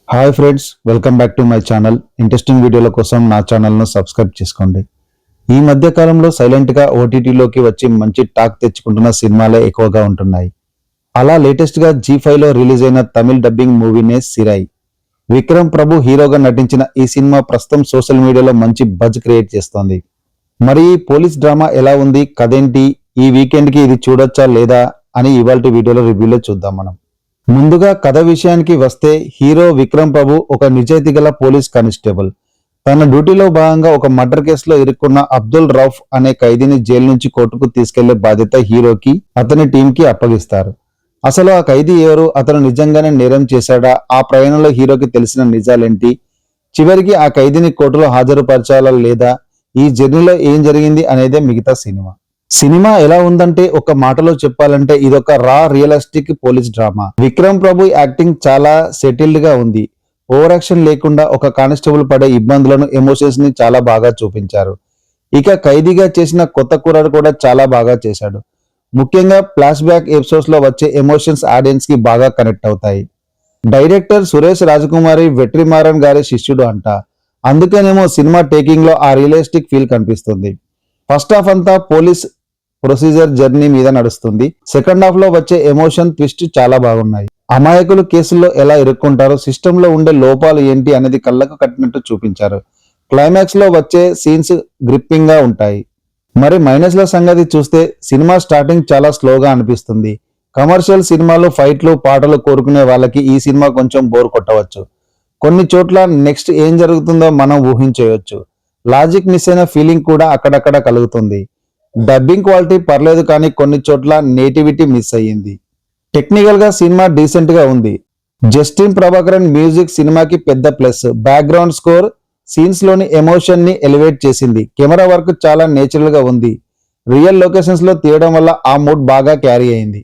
Hi friends, welcome back to my channel. Interesting వీడియోల కోసం నా ఛానల్ను సబ్స్క్రైబ్ చేసుకోండి. ఈ మధ్య కాలంలో సైలెంట్గా ఓటీటీలోకి వచ్చి మంచి టాక్ తెచ్చుకుంటున్న సినిమాలే ఎక్కువగా ఉంటున్నాయి. అలా లేటెస్ట్గా జీ5లో రిలీజ్ అయిన తమిళ్ డబ్బింగ్ మూవీనే సిరాయి. విక్రమ్ ప్రభు హీరోగా నటించిన ఈ సినిమా ప్రస్తుతం సోషల్ మీడియాలో మంచి బజ్ క్రియేట్ చేస్తోంది. మరి ఈ పోలీస్ డ్రామా ఎలా ఉంది, కథేంటి, ఈ వీకెండ్కి ఇది చూడొచ్చా లేదా అని ఇవాల్టి వీడియోలో రివ్యూలో చూద్దాం మనం. ముందుగా కథ విషయానికి వస్తే, హీరో విక్రమ్ ప్రభు ఒక నిజాయితీ గల పోలీస్ కానిస్టేబుల్. తన డ్యూటీలో భాగంగా ఒక మర్డర్ కేసులో ఇరుక్కున్న అబ్దుల్ రౌఫ్ అనే ఖైదీని జైలు నుంచి కోర్టుకు తీసుకెళ్లే బాధ్యత హీరోకి, అతని టీంకి అప్పగిస్తారు. అసలు ఆ ఖైదీ ఎవరు, అతను నిజంగానే నేరం చేశాడా, ఆ ప్రయాణంలో హీరోకి తెలిసిన నిజాలేంటి, చివరికి ఆ ఖైదీని కోర్టులో హాజరుపరచాలా లేదా, ఈ జర్నీలో ఏం జరిగింది అనేదే మిగతా సినిమా. సినిమా ఎలా ఉందంటే, ఒక మాటలో చెప్పాలంటే ఇదొక రా రియలిస్టిక్ పోలీస్ డ్రామా. విక్రమ్ ప్రభు యాక్టింగ్ చాలా సెటిల్డ్ గా ఉంది. ఓవర్ యాక్షన్ లేకుండా ఒక కానిస్టేబుల్ పడే ఇబ్బందులను, ఎమోషన్స్ ని చాలా బాగా చూపించారు. ఇక ఖైదీగా చేసిన కొత్త కుర్రాడు కూడా చాలా బాగా చేశాడు. ముఖ్యంగా ఫ్లాష్ బ్యాక్ ఎపిసోడ్స్ లో వచ్చే ఎమోషన్స్ ఆడియన్స్ కి బాగా కనెక్ట్ అవుతాయి. డైరెక్టర్ సురేష్ రాజకుమారి వెట్రిమారన్ గారి శిష్యుడు అంట, అందుకేనేమో సినిమా టేకింగ్ లో ఆ రియలిస్టిక్ ఫీల్ కనిపిస్తుంది. ఫస్ట్ హాఫ్ అంతా పోలీస్ ప్రొసీజర్ జర్నీ మీద నడుస్తుంది. సెకండ్ హాఫ్ లో వచ్చే ఎమోషన్ ట్విస్ట్ చాలా బాగున్నాయి. అమాయకులు కేసుల్లో ఎలా ఇరుక్కుంటారో, సిస్టమ్ లో ఉండే లోపాలు ఏంటి అనేది కళ్ళకు కట్టినట్టు చూపించారు. క్లైమాక్స్ లో వచ్చే సీన్స్ గ్రిప్పింగ్ గా ఉంటాయి. మరి మైనస్ ల సంగతి చూస్తే, సినిమా స్టార్టింగ్ చాలా స్లోగా అనిపిస్తుంది. కమర్షియల్ సినిమాలు, ఫైట్లు, పాటలు కోరుకునే వాళ్ళకి ఈ సినిమా కొంచెం బోర్ కొట్టవచ్చు. కొన్ని చోట్ల నెక్స్ట్ ఏం జరుగుతుందో మనం ఊహించవచ్చు. లాజిక్ మిస్ అయిన ఫీలింగ్ కూడా అక్కడక్కడ కలుగుతుంది. డబ్బింగ్ క్వాలిటీ పర్లేదు, కానీ కొన్ని చోట్ల నేటివిటీ మిస్ అయ్యింది. టెక్నికల్ గా సినిమా డీసెంట్ గా ఉంది. జస్టిన్ ప్రభాకరన్ మ్యూజిక్ సినిమాకి పెద్ద ప్లస్. బ్యాక్గ్రౌండ్ స్కోర్ సీన్స్ లోని ఎమోషన్ ని ఎలివేట్ చేసింది. కెమెరా వర్క్ చాలా నేచురల్ గా ఉంది. రియల్ లొకేషన్స్ లో తీయడం వల్ల ఆ మూడ్ బాగా క్యారీ అయింది.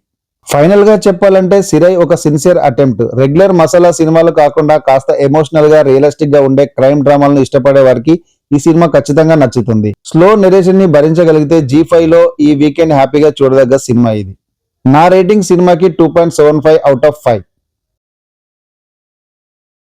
ఫైనల్ గా చెప్పాలంటే, సిరాయ్ ఒక సిన్సియర్ అటెంప్ట్. రెగ్యులర్ మసాలా సినిమాలు కాకుండా కాస్త ఎమోషనల్ గా, రియలిస్టిక్ గా ఉండే క్రైమ్ డ్రామాలను ఇష్టపడే వారికి ఈ సినిమా ఖచ్చితంగా నచ్చుతుంది. స్లో నెరేషన్ ని భరించగలిగితే జీ5లో ఈ వీకెండ్ హ్యాపీగా చూడదగ్గ సినిమా ఇది. నా రేటింగ్ సినిమాకి 2.75 అవుట్ ఆఫ్ 5.